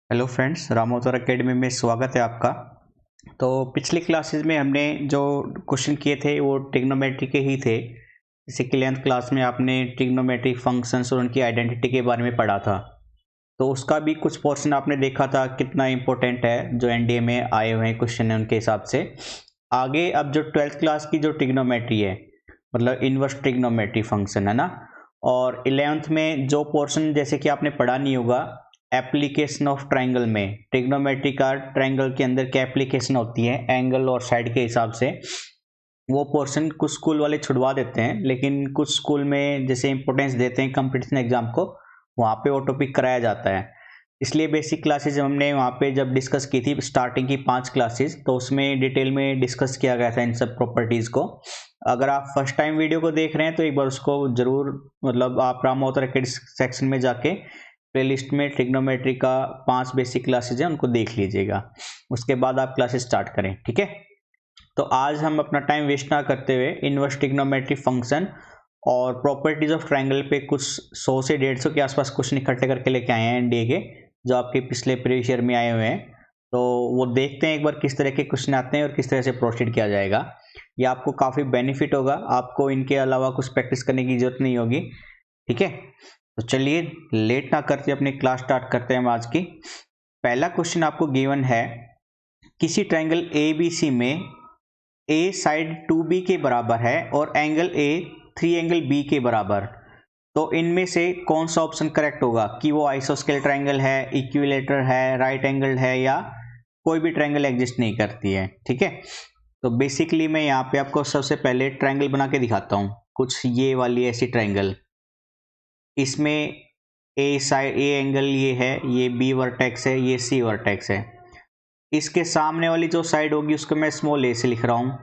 Hello friends, रामोतर academy में स्वागत है आपका। तो पिछली क्लासेस में हमने जो क्वेश्चन किए थे वो ट्रिग्नोमेट्री के ही थे। जैसे कि 11th क्लास में आपने ट्रिग्नोमेट्रिक फंक्शंस और उनकी आइडेंटिटी के बारे में पढ़ा था, तो उसका भी कुछ पोर्शन आपने देखा था कितना इम्पोर्टेंट है, जो एनडीए में आए हुए हैं क्वेश्चन है उनके हिसाब से। आगे अब जो 12th क्लास की जो ट्रिग्नोमेट्री है, मतलब इनवर्स ट्रिग्नोमेट्री फंक्शन है ना, और 11th में जो पोर्शन जैसे कि आपने पढ़ा नहीं होगा, एप्लीकेशन ऑफ ट्रायंगल में ट्रिग्नोमेट्री का ट्रायंगल के अंदर क्या एप्लीकेशन होती है एंगल और साइड के हिसाब से, वो पोर्शन कुछ स्कूल वाले छुड़वा देते हैं, लेकिन कुछ स्कूल में जैसे इंपॉर्टेंस देते हैं कंपटीशन एग्जाम को, वहाँ पे वो टॉपिक कराया जाता है। इसलिए बेसिक क्लासेज हमने वहाँ पे जब डिस्कस की थी स्टार्टिंग की 5 क्लासेस, तो उसमें डिटेल में डिस्कस किया गया था इन सब प्रॉपर्टीज़ को। अगर आप फर्स्ट टाइम वीडियो को देख रहे हैं तो एक बार उसको ज़रूर, मतलब आप रामोतर एकेडमी सेक्शन में जाके प्लेलिस्ट में ट्रिग्नोमेट्री का 5 बेसिक क्लासेज हैं उनको देख लीजिएगा, उसके बाद आप क्लासेस स्टार्ट करें, ठीक है। तो आज हम अपना टाइम वेस्ट ना करते हुए इनवर्स ट्रिग्नोमेट्री फंक्शन और प्रॉपर्टीज ऑफ ट्रायंगल पे कुछ 100 से 150 के आसपास क्वेश्चन इकट्ठे करके लेके आए हैं एनडीए के, जो आपके पिछले प्रीवियस ईयर में आए हुए हैं। तो वो देखते हैं एक बार किस तरह के क्वेश्चन आते हैं और किस तरह से प्रोसीड किया जाएगा। ये आपको काफ़ी बेनिफिट होगा, आपको इनके अलावा कुछ प्रैक्टिस करने की जरूरत नहीं होगी, ठीक है। तो चलिए लेट ना करते अपनी क्लास स्टार्ट करते हैं हम आज की। पहला क्वेश्चन आपको गिवन है, किसी ट्रायंगल ए बी सी में ए साइड 2b के बराबर है और एंगल ए 3 एंगल बी के बराबर, तो इनमें से कौन सा ऑप्शन करेक्ट होगा कि वो आइसोस्केल ट्रायंगल है, इक्विलेटरल है, राइट एंगल है, या कोई भी ट्रायंगल एग्जिस्ट नहीं करती है, ठीक है। तो बेसिकली मैं यहाँ पे आपको सबसे पहले ट्रायंगल बना के दिखाता हूँ, कुछ ये वाली ऐसी ट्रायंगल। इसमें ए साइड ए एंगल ये है, ये बी वर्टेक्स है, ये सी वर्टेक्स है। इसके सामने वाली जो साइड होगी उसको मैं स्मॉल ए से लिख रहा हूँ,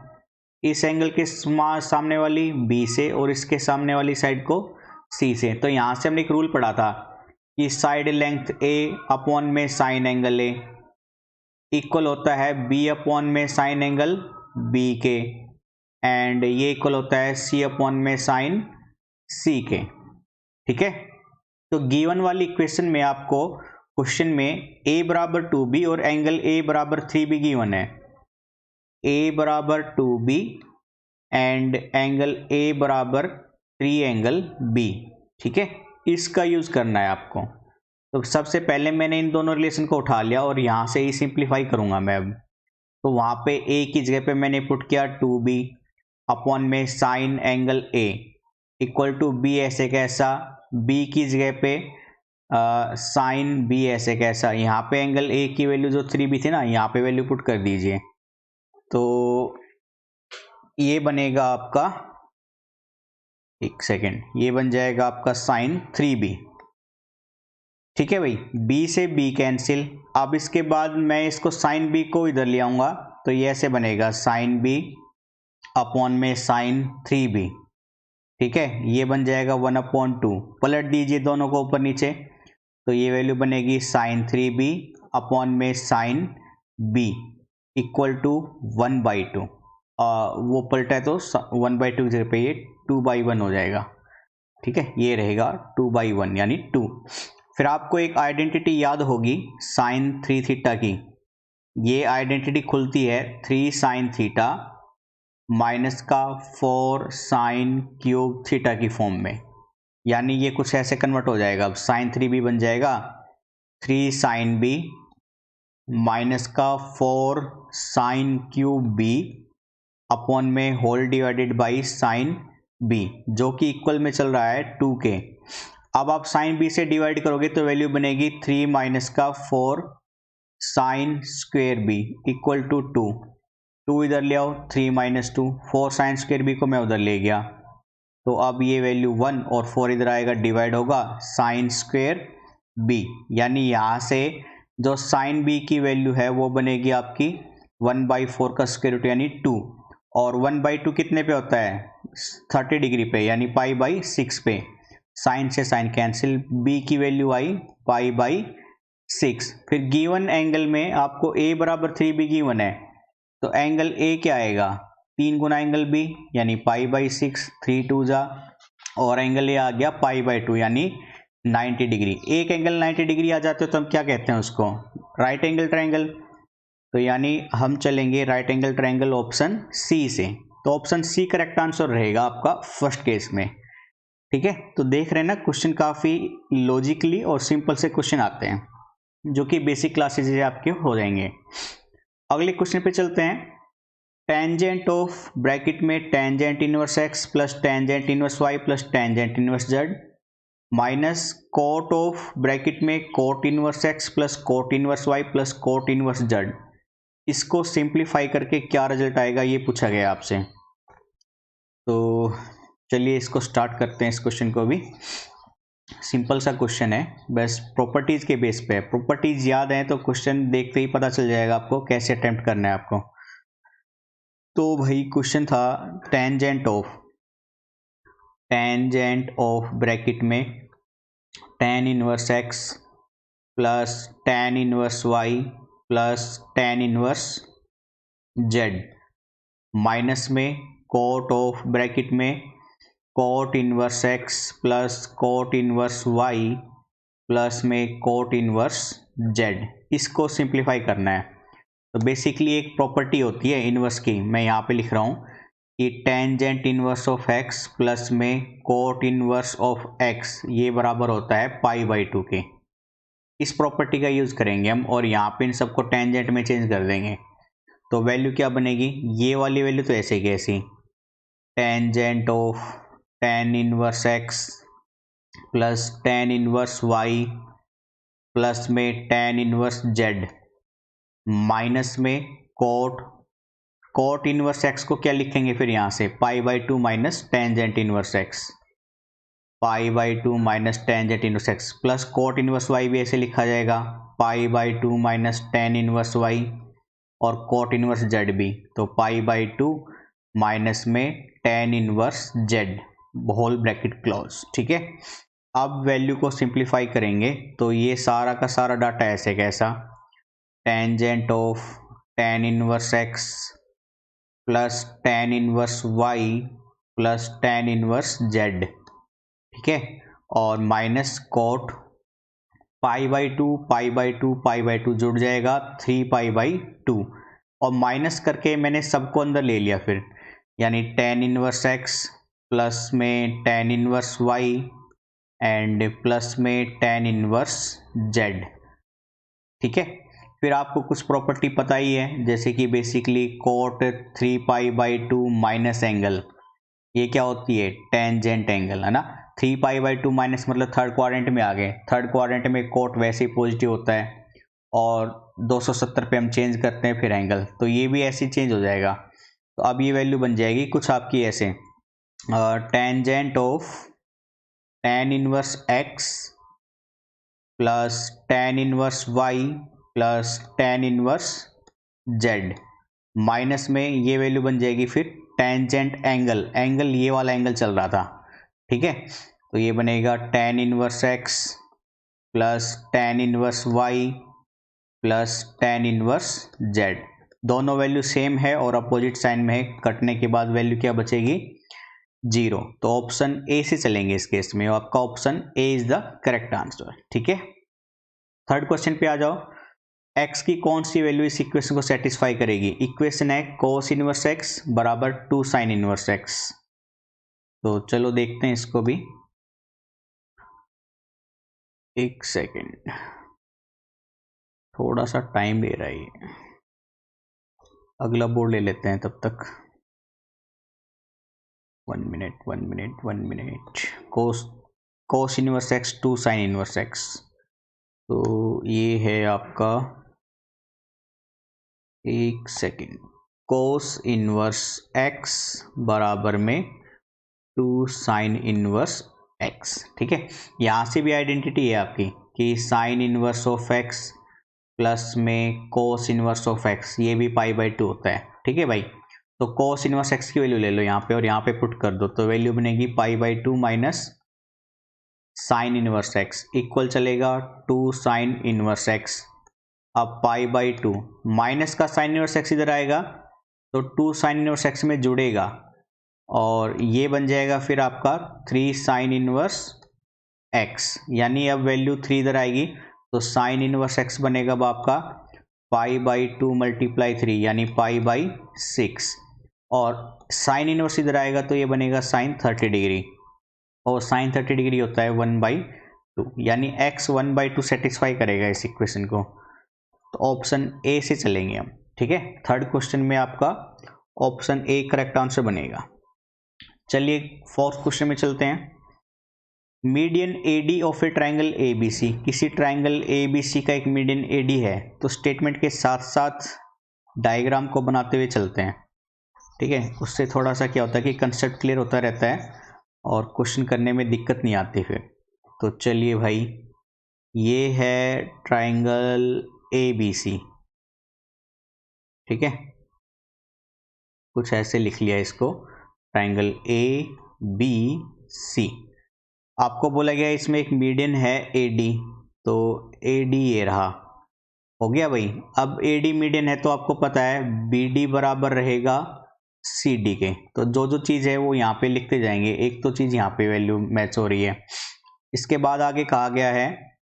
इस एंगल के सामने वाली बी से, और इसके सामने वाली साइड को सी से। तो यहाँ से हमने एक रूल पढ़ा था कि साइड लेंथ ए अपॉन में साइन एंगल ए इक्वल होता है बी अपॉन में साइन एंगल बी के, एंड ये इक्वल होता है सी अपॉन में साइन सी के, ठीक है। तो गिवन वाली इक्वेशन में आपको क्वेश्चन में a बराबर 2b और एंगल a बराबर 3b गिवन है। a बराबर 2b एंड एंगल a बराबर 3 एंगल b, ठीक है। इसका यूज करना है आपको। तो सबसे पहले मैंने इन दोनों रिलेशन को उठा लिया और यहां से ही सिंप्लीफाई करूंगा मैं अब। तो वहां पे a की जगह पे मैंने पुट किया 2b अपॉन में sine angle a equal to b ऐसे कैसा, b की जगह पे साइन b ऐसे कैसा, यहाँ पे एंगल a की वैल्यू जो 3b थी ना, यहाँ पे वैल्यू पुट कर दीजिए। तो ये बनेगा आपका, एक सेकेंड, ये बन जाएगा आपका साइन 3b, ठीक है भाई। b से b कैंसिल। अब इसके बाद मैं इसको साइन b को इधर ले आऊंगा, तो ये ऐसे बनेगा साइन b अपॉन में साइन 3b, ठीक है। ये बन जाएगा 1/2, पलट दीजिए दोनों को ऊपर नीचे, तो ये वैल्यू बनेगी साइन 3b अपॉन में साइन b इक्वल टू 1/2। वो पलटा है तो 1/2 की जगह पे ये 2/1 हो जाएगा, ठीक है। ये रहेगा 2/1 यानी 2। फिर आपको एक आइडेंटिटी याद होगी साइन 3 थीटा की, ये आइडेंटिटी खुलती है 3 साइन थीटा माइनस का 4 साइन क्यूब थीटा की फॉर्म में, यानी ये कुछ ऐसे कन्वर्ट हो जाएगा। अब साइन 3b बन जाएगा 3 साइन b माइनस का 4 साइन क्यूब b अपॉन में whole divided by sine b, जो कि इक्वल में चल रहा है 2 के। अब आप साइन b से डिवाइड करोगे तो वैल्यू बनेगी 3 माइनस का 4 sine square b equal to 2। 2 इधर ले आओ, 3 माइनस 2, 4 साइन स्क्वेयर b को मैं उधर ले गया, तो अब ये वैल्यू 1 और 4 इधर आएगा, डिवाइड होगा साइन स्क्वेयर b, यानी यहाँ से जो साइन b की वैल्यू है वो बनेगी आपकी 1/4 का स्क्वायर रूट यानी 2, और 1/2 कितने पे होता है 30 डिग्री पे, यानी π/6 पे। साइन से साइन कैंसिल, b की वैल्यू आई π/6। फिर गिवन एंगल में आपको a बराबर 3b गिवन है, तो एंगल a क्या आएगा 3 गुना एंगल b यानी π/6, 3 2 जा, और एंगल ये आ गया π/2 यानी 90 डिग्री। एक एंगल 90 डिग्री आ जाते हो तो हम क्या कहते हैं उसको, राइट एंगल ट्रायंगल, तो यानी हम चलेंगे right angle triangle option C से। तो ऑप्शन सी करेक्ट आंसर रहेगा आपका फर्स्ट केस में। ठीक है, तो देख रहे हैं ना क्वेश्चन काफ़ी लॉजिकली और सिंपल से क्वेश्चन आते हैं जो कि बेसिक क्लासेज से आपके हो जाएंगे। अगले क्वेश्चन पे चलते हैं। टेंजेंट ऑफ ब्रैकेट में tangent inverse x plus tangent inverse Y plus tangent inverse Z minus cot of bracket में cot inverse x plus cot inverse Y plus cot inverse Z, इसको सिंप्लीफाई करके क्या result आएगा ये पूछा गया आपसे। तो चलिए इसको स्टार्ट करते हैं। इस क्वेश्चन को भी सिंपल सा क्वेश्चन है, बस प्रॉपर्टीज के बेस पे है। प्रॉपर्टीज याद है तो क्वेश्चन देखते ही पता चल जाएगा आपको कैसे अटेम्प्ट करना है आपको। तो भाई क्वेश्चन था टेंजेंट ऑफ ब्रैकेट में tan inverse x plus tan inverse Y plus tan inverse Z minus में कोट ऑफ ब्रैकेट में cot inverse x plus cot inverse Y plus में कोट इनवर्स जेड, इसको सिंप्लीफाई करना है। तो basically एक property होती है इनवर्स की, मैं यहाँ पे लिख रहा हूँ कि tangent inverse of x plus में कोट इनवर्स ऑफ एक्स ये बराबर होता है π/2 के। इस प्रॉपर्टी का यूज़ करेंगे हम और यहाँ पे इन सबको टेंजेंट में चेंज कर देंगे। तो वैल्यू क्या बनेगी, ये वाली वैल्यू तो ऐसे की ऐसी, tangent of tan inverse x plus tan inverse Y plus में tan इनवर्स जेड माइनस में कोट इनवर्स एक्स को क्या लिखेंगे फिर यहाँ से π/2 minus tangent inverse X, π/2 minus tangent inverse x plus cot inverse Y भी ऐसे लिखा जाएगा π/2 माइनस tan इनवर्स वाई और कोट इनवर्स जेड भी, तो π/2 माइनस में tan inverse Z whole bracket close. ठीक है, अब वैल्यू को सिंप्लीफाई करेंगे तो ये सारा का सारा डाटा ऐसे कैसा, tangent of tan inverse x plus tan inverse Y plus tan inverse z, ठीक है, और माइनस कोट π/2 जुड़ जाएगा 3π/2 और माइनस करके मैंने सबको अंदर ले लिया फिर, यानी tan इनवर्स एक्स प्लस में tan inverse y and plus में tan इनवर्स जेड। ठीक है, फिर आपको कुछ प्रॉपर्टी पता ही है, जैसे कि बेसिकली कोट 3π/2 माइनस एंगल, ये क्या होती है टेंजेंट एंगल है ना। 3π/2 माइनस मतलब थर्ड क्वाड्रेंट में आ गए, थर्ड क्वाड्रेंट में कोट वैसे ही पॉजिटिव होता है और 270 पे हम चेंज करते हैं फिर एंगल, तो ये भी ऐसे चेंज हो जाएगा। तो अब ये वैल्यू बन जाएगी कुछ आपकी ऐसे, tangent of tan inverse x plus tan inverse Y plus tan inverse Z minus में ये वैल्यू बन जाएगी फिर टेंजेंट एंगल ये वाला एंगल चल रहा था। ठीक है, तो ये बनेगा tan inverse x plus tan inverse Y plus tan inverse z, दोनों वैल्यू सेम है और अपोजिट साइन में है, कटने के बाद वैल्यू क्या बचेगी 0। तो ऑप्शन ए से चलेंगे इस केस में, आपका option A is the correct answer. ठीक है, थर्ड क्वेश्चन पे आ जाओ। x की कौन सी वैल्यू इस इक्वेशन को सेटिस्फाई करेगी, इक्वेशन है कोस इनवर्स x बराबर 2 साइन इनवर्स x। तो चलो देखते हैं इसको भी, एक सेकेंड थोड़ा सा टाइम ले रहा है, अगला बोर्ड ले लेते हैं तब तक। 1 minute. Cos inverse x 2 sine inverse x, तो ये है आपका, एक सेकेंड, कोस इनवर्स x बराबर में 2 साइन इनवर्स x। ठीक है, यहाँ से भी आइडेंटिटी है आपकी कि sine inverse of x plus में कोस इनवर्स ऑफ x, ये भी π/2 होता है। ठीक है भाई, तो कोस इनवर्स x की वैल्यू ले लो यहाँ पे और यहाँ पे पुट कर दो, तो वैल्यू बनेगी π/2 minus sine inverse x equal चलेगा 2 साइन इनवर्स x। अब π/2 माइनस का साइन इनवर्स x इधर आएगा तो 2 साइन इनवर्स x में जुड़ेगा और ये बन जाएगा फिर आपका 3 साइन इनवर्स x, यानी अब वैल्यू 3 इधर आएगी तो साइन इनवर्स एक्स बनेगा अब आपका π/2 × 3 यानी π/6, और साइन इनवर्स इधर आएगा तो ये बनेगा साइन 30 डिग्री, और साइन 30 डिग्री होता है 1/2, यानी x 1/2 सेटिस्फाई करेगा इस इक्वेशन को। तो ऑप्शन ए से चलेंगे हम, ठीक है। थर्ड क्वेश्चन में आपका ऑप्शन ए करेक्ट आंसर बनेगा। चलिए फोर्थ क्वेश्चन में चलते हैं। Median AD of a triangle ABC, किसी ट्राइंगल एबीसी का एक मीडियन एडी है, तो स्टेटमेंट के साथ साथ डायग्राम को बनाते हुए चलते हैं, ठीक है। उससे थोड़ा सा क्या होता है कि कंसेप्ट क्लियर होता रहता है और क्वेश्चन करने में दिक्कत नहीं आती फिर। तो चलिए भाई, ये है ट्राइंगल एबीसी, ठीक है, कुछ ऐसे लिख लिया इसको, ट्राइंगल ए बी सी। आपको बोला गया इसमें एक मीडियन है एडी, तो एडी ये रहा, हो गया भाई। अब एडी मीडियन है तो आपको पता है बीडी बराबर रहेगा सीडी के, तो जो जो चीज़ है वो यहाँ पे लिखते जाएंगे, एक तो चीज़ यहाँ पे वैल्यू मैच हो रही है। इसके बाद आगे कहा गया है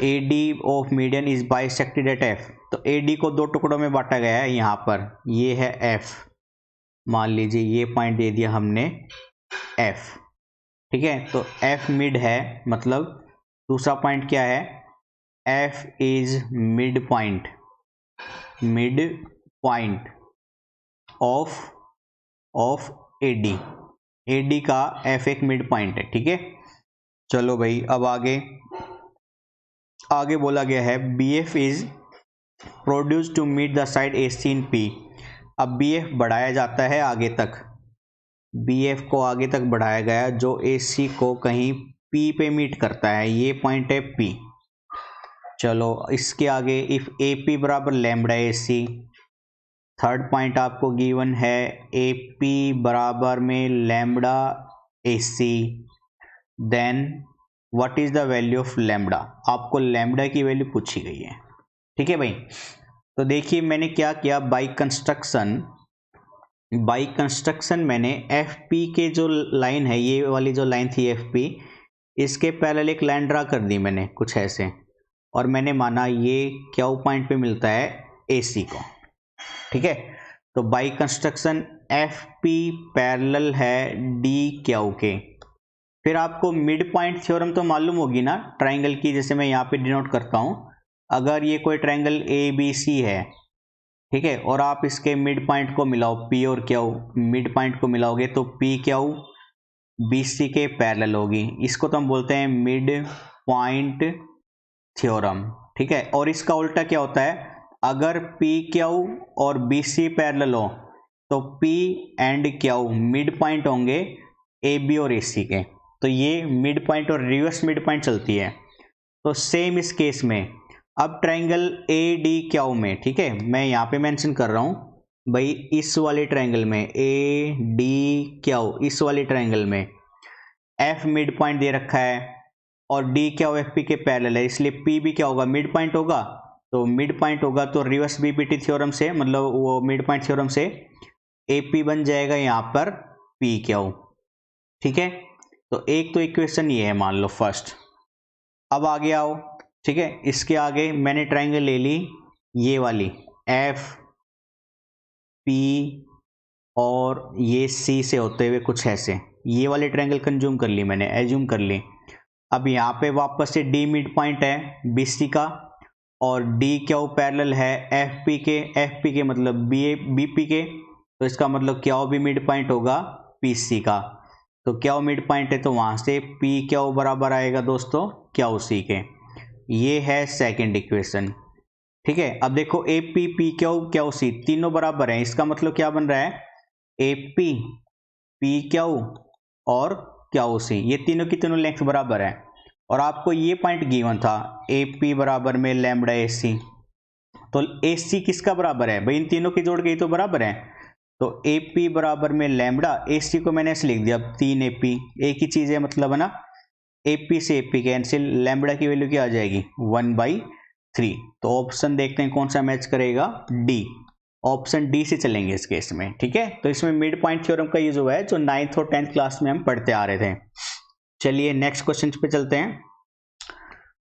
AD of median is bisected at F, तो एडी को दो टुकड़ों में बांटा गया है यहाँ पर, ये है एफ, मान लीजिए ये पॉइंट दे दिया हमने एफ, ठीक है। तो एफ मिड है, मतलब दूसरा पॉइंट क्या है, F is mid point of AD, AD का एफ एक मिड पॉइंट है, ठीक है। चलो भाई, अब आगे बोला गया है B F is produce to meet the side A C in P. अब बी एफ बढ़ाया जाता है आगे तक, बी एफ को आगे तक बढ़ाया गया जो ए सी को कहीं पी पे मीट करता है, ये पॉइंट है पी। चलो इसके आगे इफ ए पी बराबर lambda A C, third point आपको गिवन है ए पी बराबर में lambda A C, then what is the value of lambda, आपको लैम्बडा की वैल्यू पूछी गई है, ठीक है भाई। तो देखिए मैंने क्या किया, बाई कंस्ट्रक्शन मैंने एफ पी के जो लाइन है, ये वाली जो लाइन थी एफ पी, इसके पैरेलल एक लाइन ड्रा कर दी मैंने कुछ ऐसे, और मैंने माना ये क्यू पॉइंट पे मिलता है ए सी को, ठीक है। तो by construction F P parallel है डी क्यू के। फिर आपको मिड पॉइंट थ्योरम तो मालूम होगी ना ट्राइंगल की, जैसे मैं यहाँ पे डिनोट करता हूँ, अगर ये कोई ट्राइंगल ए बी सी है, ठीक है, और आप इसके मिड पॉइंट को मिलाओ पी और क्यू, मिड पॉइंट को मिलाओगे तो पी क्यू बी सी के पैरेलल होगी, इसको तो हम बोलते हैं मिड पॉइंट थ्योरम, ठीक है। और इसका उल्टा क्या होता है, अगर पी क्यू और बी सी पैरेलल हो तो P and Q mid point होंगे ए बी और ए सी के, तो ये मिड पॉइंट और रिवर्स मिड पॉइंट चलती है। तो सेम इस केस में अब ट्राइंगल ए डी क्यू में, ठीक है, मैं यहाँ पे मेंशन कर रहा हूँ भाई, इस वाले ट्राइंगल में ए डी क्यू, इस वाले ट्राइंगल में एफ मिड पॉइंट दे रखा है और डी क्यू एफ पी के पैरेलल है, इसलिए पी भी क्या होगा, मिड पॉइंट होगा। तो मिड पॉइंट होगा तो रिवर्स बीपीटी थ्योरम से, मतलब वो मिड पॉइंट थ्योरम से ए पी बन जाएगा यहाँ पर पी क्यू, ठीक है। तो एक तो इक्वेशन ये है मान लो फर्स्ट। अब आगे आओ, ठीक है, इसके आगे मैंने ट्राइंगल ले ली ये वाली एफ पी और ये सी से होते हुए कुछ ऐसे, ये वाले ट्राइंगल कंज्यूम कर ली मैंने, एज्यूम कर ली। अब यहाँ पे वापस से डी मिड पॉइंट है बी सी का, और डी क्यू पैरेलल है एफ पी के मतलब बी पी के, तो इसका मतलब क्यू भी मिड पॉइंट होगा पी सी का। तो क्यू मिड पॉइंट है तो वहाँ से पी क्यू बराबर आएगा दोस्तों क्यू सी के, ये है सेकंड इक्वेशन, ठीक है। अब देखो A P P Q Q C तीनों बराबर हैं, इसका मतलब क्या बन रहा है, ए पी पी क्यू और क्यू सी, ये तीनों की तीनों लेंथ बराबर है। और आपको ये पॉइंट गिवन था ए पी बराबर में लैम्बडा ए सी, तो ए सी किसका बराबर है भाई, इन तीनों की जोड़ गई तो बराबर है। तो ए पी बराबर में लैम्बडा, ए सी को मैंने ऐसे लिख दिया, अब 3 ए पी एक ही चीज़ है मतलब है ना, ए पी से ए पी कैंसिल, लैम्बडा की वैल्यू क्या आ जाएगी 1/3। तो ऑप्शन देखते हैं कौन सा मैच करेगा, डी, ऑप्शन डी से चलेंगे इस केस में, ठीक है। तो इसमें मिड पॉइंट थ्योरम का यूज हुआ है जो 9th और 10th क्लास में हम पढ़ते आ रहे थे। चलिए नेक्स्ट क्वेश्चन पे चलते हैं।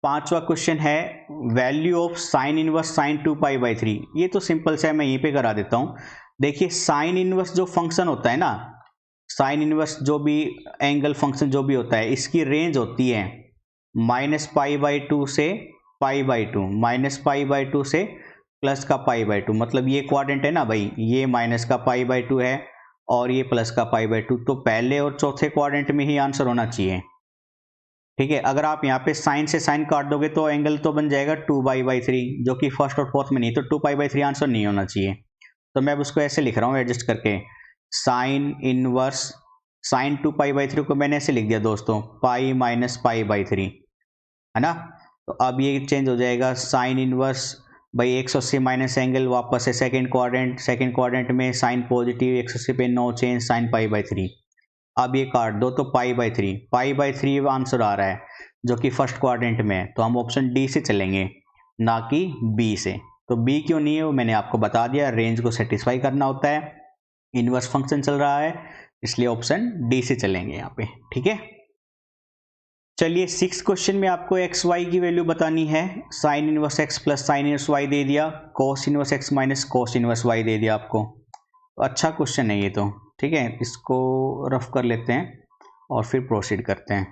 5वां क्वेश्चन है value of sine inverse sine 2π/3। ये तो सिंपल सा है, मैं यहीं पे करा देता हूँ। देखिए साइन इनवर्स जो फंक्शन होता है ना, साइन इनवर्स जो भी एंगल फंक्शन जो भी होता है, इसकी रेंज होती है -π/2 से π/2, -π/2 से प्लस का π/2। मतलब ये क्वाड्रेंट है ना भाई, ये माइनस का π/2 है और ये प्लस का π/2, तो पहले और चौथे क्वाड्रेंट में ही आंसर होना चाहिए। ठीक है, अगर आप यहाँ पे साइन से साइन काट दोगे तो एंगल तो बन जाएगा 2π/3, जो कि फर्स्ट और फोर्थ में नहीं, तो 2π/3 आंसर नहीं होना चाहिए। तो मैं अब उसको ऐसे लिख रहा हूँ एडजस्ट करके, साइन इनवर्स साइन 2π/3 को मैंने ऐसे लिख दिया दोस्तों, पाई माइनस π/3, है ना। तो अब ये चेंज हो जाएगा साइन इनवर्स भाई 180 माइनस एंगल, वापस से सेकंड क्वाड्रेंट में साइन पॉजिटिव 180 पे नो चेंज साइन π/3। अब ये काट दो तो π/3 आंसर आ रहा है जो कि फर्स्ट क्वाड्रेंट में है, तो हम ऑप्शन डी से चलेंगे ना कि बी से। तो बी क्यों नहीं है वो मैंने आपको बता दिया, रेंज को सेटिस्फाई करना होता है, इनवर्स फंक्शन चल रहा है, इसलिए ऑप्शन डी से चलेंगे यहाँ पे। ठीक है, चलिए 6 क्वेश्चन में आपको एक्स वाई की वैल्यू बतानी है। Sine inverse x plus sine inverse Y दे दिया, cos inverse x minus cos inverse Y दे दिया आपको। तो अच्छा क्वेश्चन है ये तो। ठीक है, इसको रफ कर लेते हैं और फिर प्रोसीड करते हैं।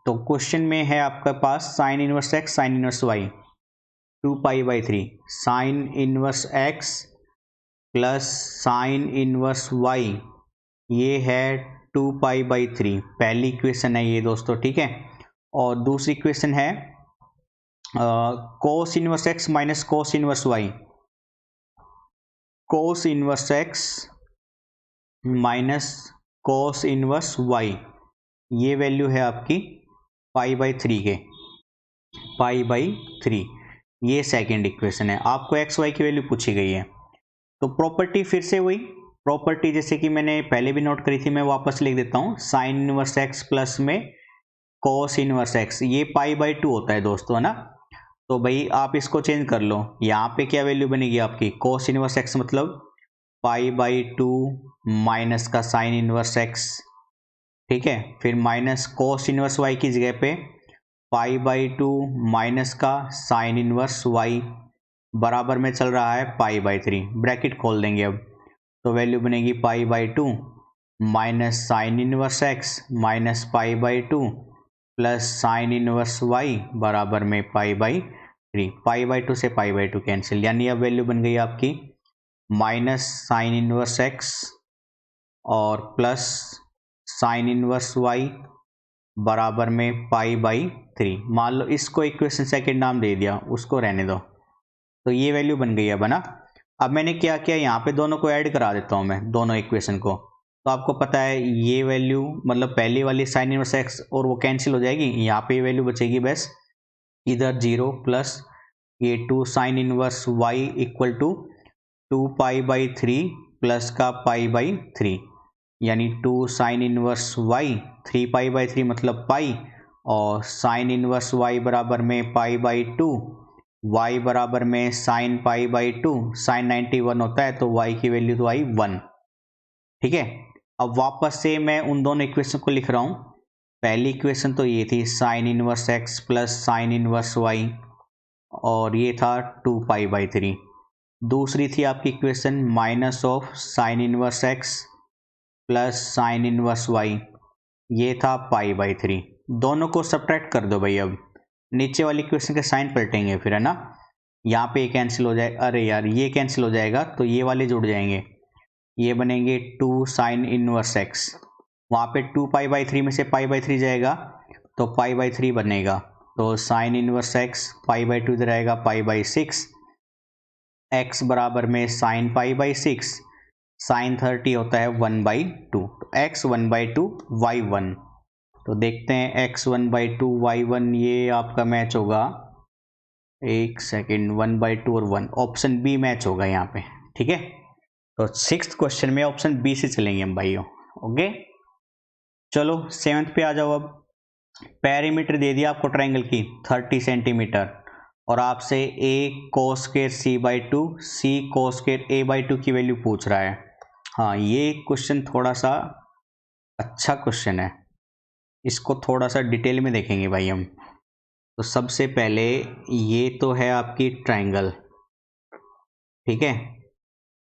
तो क्वेश्चन में है आपके पास sine inverse X sine inverse Y 2π/3, sine inverse x plus sine inverse Y, ये है 2π/3, पहली इक्वेशन है ये दोस्तों। ठीक है, और दूसरी इक्वेशन है cos inverse x minus cos inverse y, cos inverse x minus cos inverse Y, ये वैल्यू है आपकी π/3 के, π/3, ये सेकेंड इक्वेशन है। आपको एक्स वाई की वैल्यू पूछी गई है, तो प्रॉपर्टी फिर से वही प्रॉपर्टी जैसे कि मैंने पहले भी नोट करी थी, मैं वापस लिख देता हूँ। साइन इनवर्स एक्स प्लस में कोस इनवर्स एक्स, ये π/2 होता है दोस्तों, है ना। तो भाई आप इसको चेंज कर लो, यहाँ पे क्या वैल्यू बनेगी आपकी, कोस इनवर्स एक्स मतलब π/2 माइनस का साइन इनवर्स एक्स। ठीक है, फिर माइनस कोस इनवर्स वाई की जगह पे π/2 माइनस का साइन इनवर्स वाई बराबर में चल रहा है π/3, ब्रैकेट खोल देंगे अब, तो वैल्यू बनेगी π/2 minus sine inverse x minus π/2 plus sine inverse Y बराबर में π/3, π/2 से π/2 कैंसिल, यानी अब वैल्यू बन गई आपकी माइनस साइन इनवर्स एक्स और प्लस साइन इनवर्स वाई बराबर में π/3। मान लो इसको इक्वेशन सेकंड नाम दे दिया, उसको रहने दो। तो ये वैल्यू बन गई है बना। अब मैंने क्या किया, यहाँ पे दोनों को ऐड करा देता हूँ मैं, दोनों इक्वेशन को। तो आपको पता है ये वैल्यू मतलब पहली वाली साइन इनवर्स एक्स और वो कैंसिल हो जाएगी, यहाँ पे ये वैल्यू बचेगी बस, इधर 0 प्लस ये 2 sine inverse Y equal to 2π/3 plus का π/3, यानी 2 साइन इनवर्स वाई, 3π/3 मतलब पाई, और साइन इनवर्स वाई बराबर में π/2, y बराबर में साइन π/2, साइन 91 होता है तो y की वैल्यू तो आई 1। ठीक है, अब वापस से मैं उन दोनों इक्वेशन को लिख रहा हूँ। पहली इक्वेशन तो ये थी sine inverse x plus sine inverse Y, और ये था 2π/3। दूसरी थी आपकी equation minus of sine inverse x plus sine inverse Y, ये था π/3। दोनों को सब्ट्रैक्ट कर दो भाई, अब नीचे वाली इक्वेशन के साइन पलटेंगे फिर, है ना। यहाँ पे ये कैंसिल हो जाए, अरे यार ये कैंसिल हो जाएगा तो ये वाले जुड़ जाएंगे, ये बनेंगे 2 साइन इनवर्स एक्स, वहाँ पे 2π/3 में से π/3 जाएगा तो π/3 बनेगा, तो साइन इनवर्स एक्स π/2 इधर आएगा π/6, एक्स बराबर में साइन π/6, साइन 30 होता है 1/2, तो एक्स 1/2 वाई 1। तो देखते हैं x 1/2 y 1, ये आपका मैच होगा, एक सेकेंड, 1/2 और 1, ऑप्शन बी मैच होगा यहाँ पे। ठीक है, तो 6th क्वेश्चन में ऑप्शन बी से चलेंगे हम भाइयों। ओके, चलो 7th पे आ जाओ। अब पेरीमीटर दे दिया आपको ट्रायंगल की 30 सेंटीमीटर, और आपसे a cos square c/2 c cos square a/2 की वैल्यू पूछ रहा है। हाँ, ये क्वेश्चन थोड़ा सा अच्छा क्वेश्चन है, इसको थोड़ा सा डिटेल में देखेंगे भाई हम। तो सबसे पहले ये तो है आपकी ट्रायंगल, ठीक है,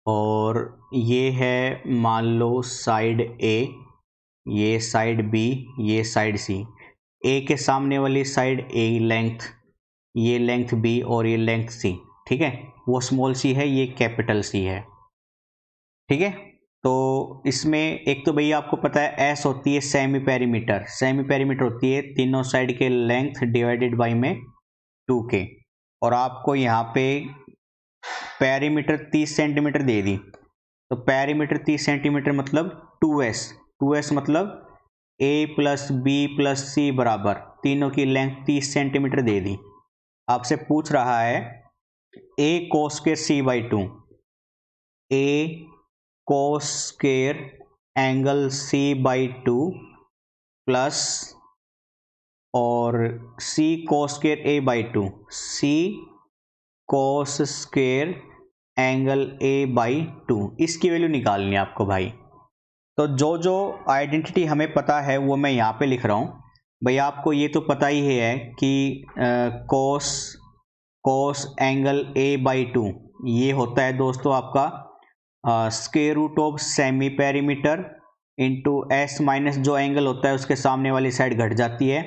और ये है मान लो साइड ए, ये साइड बी, ये साइड सी। ए के सामने वाली साइड ए लेंथ, ये लेंथ बी और ये लेंथ सी, ठीक है। वो स्मॉल सी है, ये कैपिटल सी है, ठीक है। तो इसमें एक तो भैया आपको पता है एस होती है सेमी पेरीमीटर, सेमी पेरीमीटर होती है तीनों साइड के लेंथ डिवाइडेड बाई में 2k, और आपको यहाँ पे पेरीमीटर 30 सेंटीमीटर दे दी। तो पेरीमीटर 30 सेंटीमीटर मतलब 2s, 2s मतलब a प्लस बी प्लस सी बराबर तीनों की लेंथ 30 सेंटीमीटर दे दी। आपसे पूछ रहा है a cos square c by 2, a cos square angle c by 2 plus और c cos square a by 2, c cos square angle a by 2, इसकी वैल्यू निकालनी है आपको भाई। तो जो जो आइडेंटिटी हमें पता है वो मैं यहाँ पे लिख रहा हूँ। भाई आपको ये तो पता ही है कि cos एंगल a बाई 2 ये होता है दोस्तों आपका square root of semi perimeter into s minus जो एंगल होता है उसके सामने वाली साइड घट जाती है,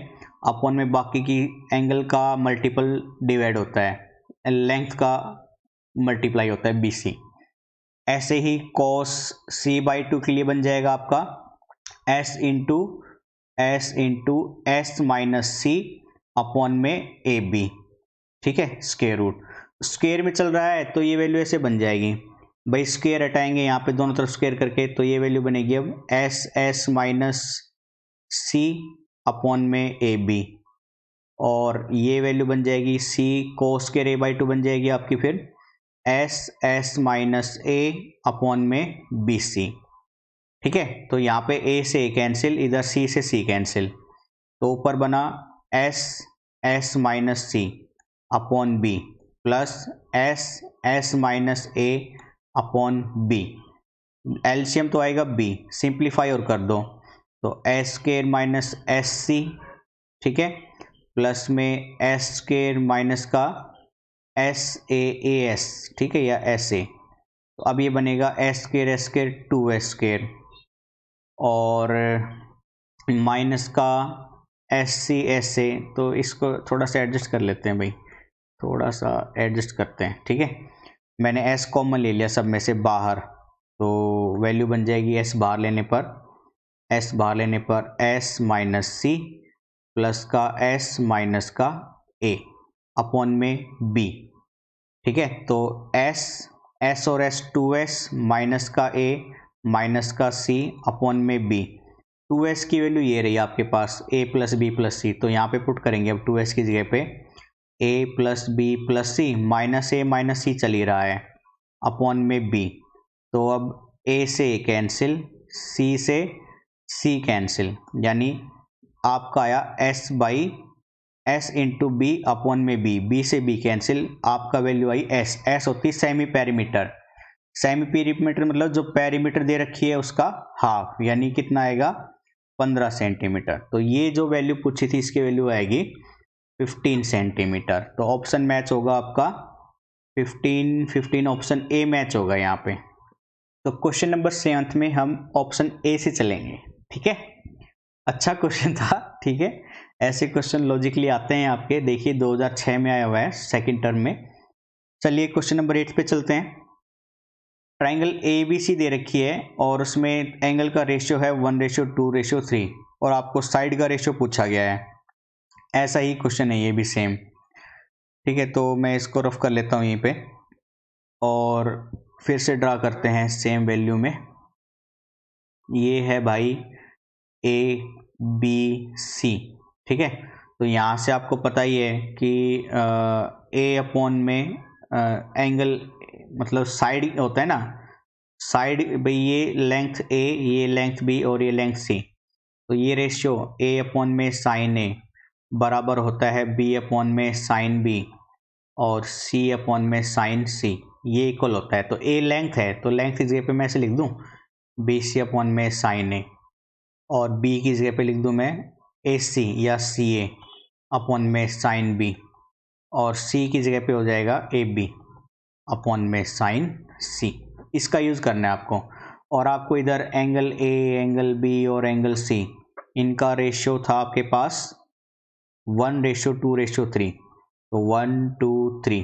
अपॉन में बाकी की एंगल का मल्टीपल डिवाइड होता है, लेंथ का मल्टीप्लाई होता है BC। ऐसे ही cos c बाई 2 के लिए बन जाएगा आपका s into s minus c upon में AB, ठीक है, स्क्वायर रूट। स्क्वायर में चल रहा है तो ये वैल्यू ऐसे बन जाएगी भाई, स्क्वायर हटाएंगे यहाँ पे दोनों तरफ स्क्वायर करके, तो ये वैल्यू बनेगी अब एस माइनस सी अपॉन में AB, और ये वैल्यू बन जाएगी c cos square a by 2 बन जाएगी आपकी फिर एस माइनस a अपॉन में BC, ठीक है। तो यहाँ पे a से a कैंसिल, इधर c से c कैंसिल, तो ऊपर बना s minus c upon b plus s minus a upon b, LCM तो आएगा b, सिंप्लीफाई और कर दो तो s square minus s c, ठीक है, प्लस में एस स्क्वायर माइनस का एस ए एस, ठीक है, या एस ए। तो अब ये बनेगा एस स्क्वायर 2s स्क्वायर और माइनस का एस सी एस ए, तो इसको थोड़ा सा एडजस्ट कर लेते हैं भाई, थोड़ा सा एडजस्ट करते हैं, ठीक है। मैंने s कॉमन ले लिया सब में से बाहर, तो वैल्यू बन जाएगी s बाहर लेने पर s माइनस सी प्लस का s माइनस का a अपॉन में b, ठीक है। तो s और s 2s माइनस का a माइनस का c अपॉन में b, 2s की वैल्यू ये रही आपके पास a प्लस बी प्लस सी, तो यहाँ पे पुट करेंगे अब 2s की जगह पे a plus B plus C, minus a minus C चल ही रहा है अपॉन में b, तो अब a से a कैंसिल, c से c कैंसिल, यानी आपका आया s by s into b upon में b से b कैंसिल, आपका वैल्यू आई s होती है सेमी पेरीमीटर, सेमी पेरीमीटर मतलब जो पेरीमीटर दे रखी है उसका हाफ, यानी कितना आएगा 15 सेंटीमीटर। तो ये जो वैल्यू पूछी थी इसकी वैल्यू आएगी 15 सेंटीमीटर। तो ऑप्शन मैच होगा आपका 15 ऑप्शन ए मैच होगा यहाँ पे। तो क्वेश्चन नंबर 7 में हम ऑप्शन ए से चलेंगे, ठीक है। अच्छा क्वेश्चन था, ठीक है, ऐसे क्वेश्चन लॉजिकली आते हैं आपके, देखिए 2006 में आया हुआ है सेकंड टर्म में। चलिए क्वेश्चन नंबर 8 पे चलते हैं। ट्राइंगल ABC दे रखी है और उसमें एंगल का रेशियो है 1:2:3 और आपको साइड का रेशियो पूछा गया है। ऐसा ही क्वेश्चन है ये भी सेम, ठीक है। तो मैं इसको रफ कर लेता हूँ यहीं पे और फिर से ड्रा करते हैं सेम वैल्यू में। ये है भाई ABC, ठीक है। तो यहाँ से आपको पता ही है कि A अपॉन में एंगल मतलब साइड होता है ना, साइड भाई ये लेंथ A, ये लेंथ B और ये लेंथ C, तो ये रेशियो A अपॉन में साइन A बराबर होता है B अपॉन में साइन B और C अपॉन में साइन C, ये इक्वल होता है। तो A लेंथ है तो लेंथ की जगह पे मैं ऐसे लिख दूँ BC अपॉन में साइन A और B की जगह पे लिख दूँ मैं AC या CA अपॉन में साइन बी, और सी की जगह पे हो जाएगा ए बी अपॉन में साइन सी। इसका यूज़ करना है आपको। और आपको इधर एंगल ए, एंगल बी और एंगल सी, इनका रेशियो था आपके पास 1:2:3, तो 1 2 3।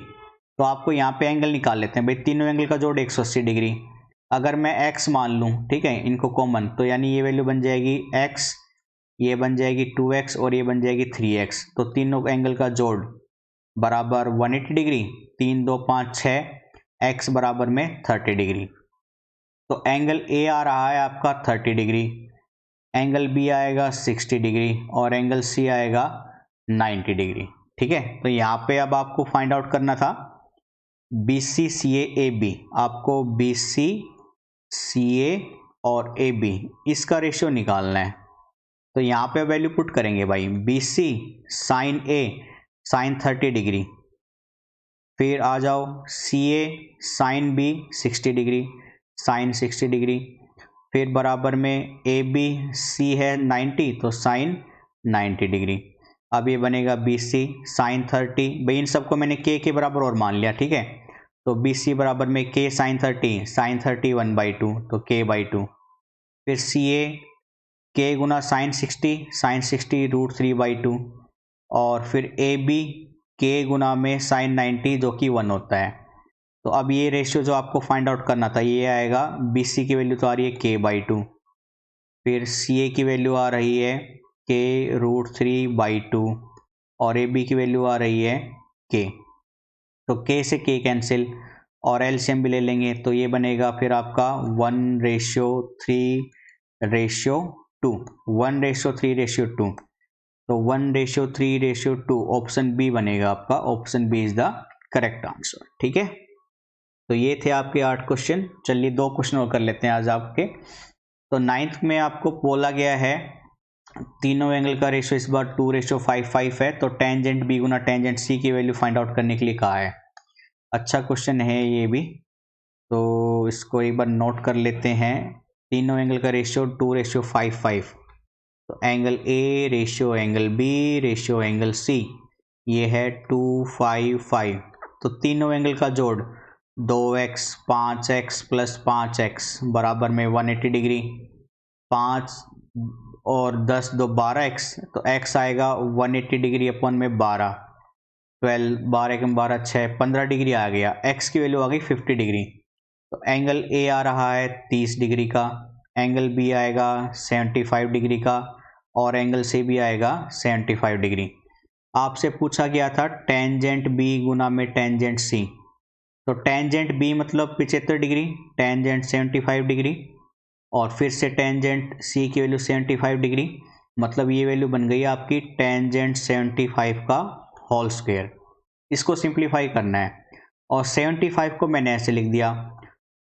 तो आपको यहाँ पे एंगल निकाल लेते हैं भाई। तीनों एंगल का जोड़ 180 डिग्री। अगर मैं x मान लूँ, ठीक है, इनको कॉमन, तो यानी ये वैल्यू बन जाएगी x, ये बन जाएगी 2x और ये बन जाएगी 3x। तो तीनों एंगल का जोड़ बराबर 180 डिग्री, 3 2 5 6, x बराबर में 30 डिग्री। तो एंगल ए आ रहा है आपका 30 डिग्री, एंगल बी आएगा 60 डिग्री और एंगल सी आएगा 90 डिग्री। ठीक है, तो यहाँ पे अब आपको फाइंड आउट करना था B C C A B. आपको बी सी सी ए और ए बी इसका रेशियो निकालना है। तो यहाँ पे वैल्यू पुट करेंगे भाई। B C sine A sine 30 degree, फिर आ जाओ C A sine B 60 degree sine 60 degree, फिर बराबर में ए बी सी है 90 तो साइन 90 डिग्री। अब ये बनेगा बी सी साइन 30, भाई इन सबको मैंने के बराबर और मान लिया, ठीक है। तो बी सी बराबर में के साइन 30 1/2 तो k/2। फिर सी ए के गुना साइन 60 √3/2, और फिर ए बी के गुना में साइन 90 जो कि 1 होता है। तो अब ये रेशियो जो आपको फाइंड आउट करना था ये आएगा, बी सी की वैल्यू तो आ रही है k/2, फिर सी ए की वैल्यू आ रही है k√3/2 और ए बी की वैल्यू आ रही है k। तो k से k कैंसिल और एलसीएम भी ले लेंगे, तो ये बनेगा फिर आपका 1:3:2, 1:3:2। तो 1:3:2 ऑप्शन बी बनेगा आपका। Option B is the correct answer. ठीक है, तो ये थे आपके 8 क्वेश्चन। चलिए 2 क्वेश्चन और कर लेते हैं आज आपके। तो 9th में आपको बोला गया है तीनों एंगल का रेशियो इस बार 2:5:5 है। तो टेंजेंट बी गुना टेंजेंट सी की वैल्यू फाइंड आउट करने के लिए कहा है। अच्छा क्वेश्चन है ये भी, तो इसको एक बार नोट कर लेते हैं। तीनों एंगल का रेशियो 2:5:5, तो angle A ratio angle B ratio angle C ये है 2:5:5। तो तीनों एंगल का जोड़ 2x 5x प्लस 5x बराबर में 180 डिग्री। 5 और 10 2 12x, तो x आएगा 180 डिग्री अपॉन में 12, 12 12 1 12 6 15 डिग्री आ गया। x की वैल्यू आ गई 50 डिग्री। तो एंगल ए आ रहा है 30 डिग्री का, एंगल बी आएगा 75 डिग्री का और एंगल सी भी आएगा 75 डिग्री। आपसे पूछा गया था टेंजेंट बी गुना में टेंजेंट सी। तो टेंजेंट बी मतलब 75 डिग्री, टेंजेंट 75 डिग्री, और फिर से टेंजेंट सी की वैल्यू 75 डिग्री, मतलब ये वैल्यू बन गई आपकी टेंजेंट 75 का होल स्क्वायर। इसको सिंप्लीफाई करना है और 75 को मैंने ऐसे लिख दिया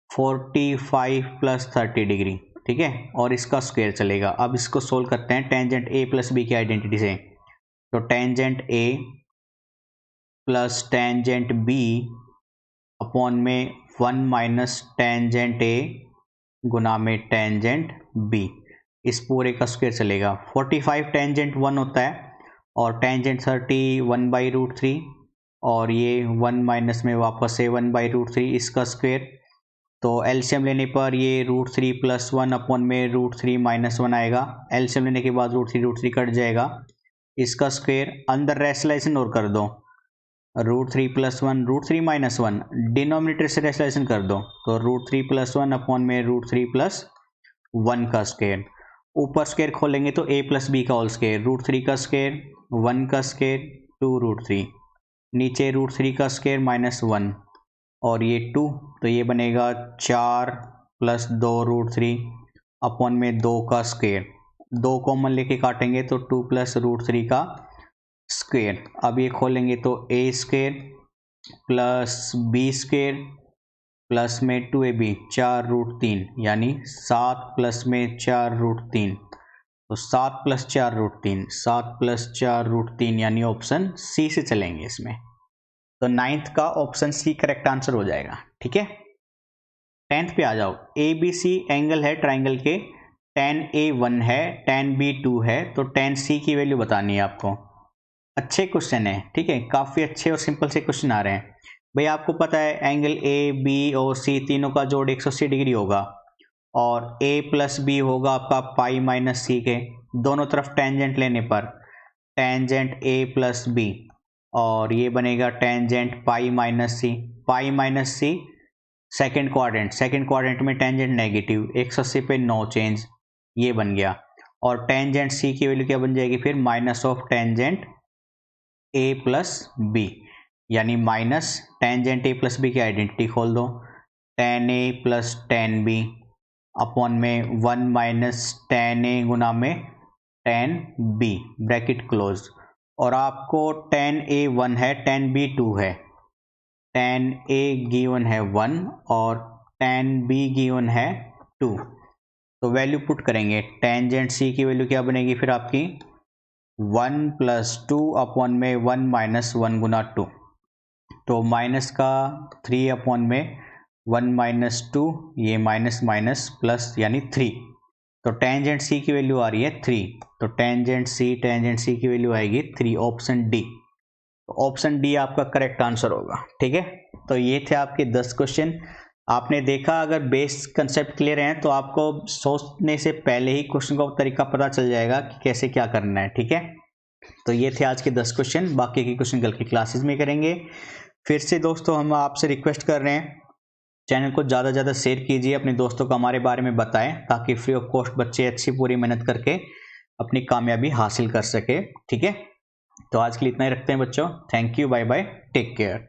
45 प्लस 30 डिग्री, ठीक है, और इसका स्क्वायर चलेगा। अब इसको सोल्व करते हैं टेंजेंट ए प्लस बी की आइडेंटिटी से। तो tangent A plus tangent B upon में 1 माइनस टेंजेंट ए गुना में टेंजेंट बी, इस पूरे का स्क्वायर चलेगा। 45 टेंजेंट 1 होता है और टेंजेंट 30 1/√3, और ये 1 माइनस में वापस से 1/√3 इसका स्क्वायर। तो एलसीएम लेने पर ये √3 + 1 अपॉन में √3 - 1 आएगा। एलसीएम लेने के बाद √3 कट जाएगा, इसका स्क्वायर। अंदर रेशनलाइजेशन और कर दो, √3 + 1 √3 - 1, डिनोमिनेटर से रेशनलाइजेशन कर दो, तो √3 + 1 अपॉन में √3 + 1 का स्क्वायर। ऊपर स्क्वायर खोलेंगे तो a + b का होल स्क्वायर, √3 का स्क्वायर 1 का स्क्वायर 2√3, नीचे √3 का स्क्वायर -1 और ये 2, तो ये बनेगा 4 + 2√3 अपॉन में 2 का स्क्वायर। 2 कॉमन लेके काटेंगे तो 2 + √3 का स्क्वायर। अब ये खोलेंगे तो a² + b² प्लस में 2ab 4√3 यानी 7 प्लस में 4√3, तो 7 + 4√3, 7 + 4√3 यानी ऑप्शन सी से चलेंगे इसमें। तो 9th का ऑप्शन सी करेक्ट आंसर हो जाएगा। ठीक है, 10th पे आ जाओ। ए बी सी एंगल है ट्राइंगल के, tan A 1 है, tan B 2 है, तो tan C की वैल्यू बतानी है आपको। अच्छे क्वेश्चन है, ठीक है, काफ़ी अच्छे और सिंपल से क्वेश्चन आ रहे हैं। भाई आपको पता है एंगल ए बी और सी तीनों का जोड़ 180 डिग्री होगा और ए प्लस बी होगा आपका पाई माइनस सी के, दोनों तरफ टेंजेंट लेने पर टेंजेंट ए प्लस बी, और ये बनेगा टेंजेंट पाई माइनस सी। पाई माइनस सी सेकेंड क्वाड्रेंट में टेंजेंट नेगेटिव, 180 पे नो चेंज, ये बन गया। और टेंजेंट सी की वैल्यू क्या बन जाएगी फिर, minus of tangent A plus B, यानी minus tangent A plus B की आइडेंटिटी खोल दो, tan A plus tan B upon में 1 माइनस टेन ए गुना में टेन बी, ब्रैकेट क्लोज। और आपको टेन ए 1 है, टेन बी 2 है, टेन ए गिवन है 1 और टेन बी गिवन है 2। तो वैल्यू पुट करेंगे, टेंजेंट सी की वैल्यू क्या बनेगी फिर आपकी 1 प्लस 2 अपॉन में 1 माइनस 1 गुना 2, तो माइनस का 3 अपॉन में 1 माइनस 2, ये माइनस माइनस प्लस यानी 3, तो टेंजेंट सी की वैल्यू आ रही है 3, तो टेंजेंट सी की वैल्यू आएगी 3, ऑप्शन डी। तो ऑप्शन डी आपका करेक्ट आंसर होगा, ठीक है। तो ये थे आपके 10 क्वेश्चन। आपने देखा, अगर बेस कंसेप्ट क्लियर है तो आपको सोचने से पहले ही क्वेश्चन का तरीका पता चल जाएगा कि कैसे क्या करना है, ठीक है। तो ये थे आज के 10 क्वेश्चन, बाकी के क्वेश्चन कल की क्लासेस में करेंगे। फिर से दोस्तों हम आपसे रिक्वेस्ट कर रहे हैं, चैनल को ज़्यादा से ज़्यादा शेयर कीजिए, अपने दोस्तों को हमारे बारे में बताएं, ताकि फ्री ऑफ कॉस्ट बच्चे अच्छी पूरी मेहनत करके अपनी कामयाबी हासिल कर सके, ठीक है। तो आज के लिए इतना ही रखते हैं बच्चों, thank you, bye bye, take care.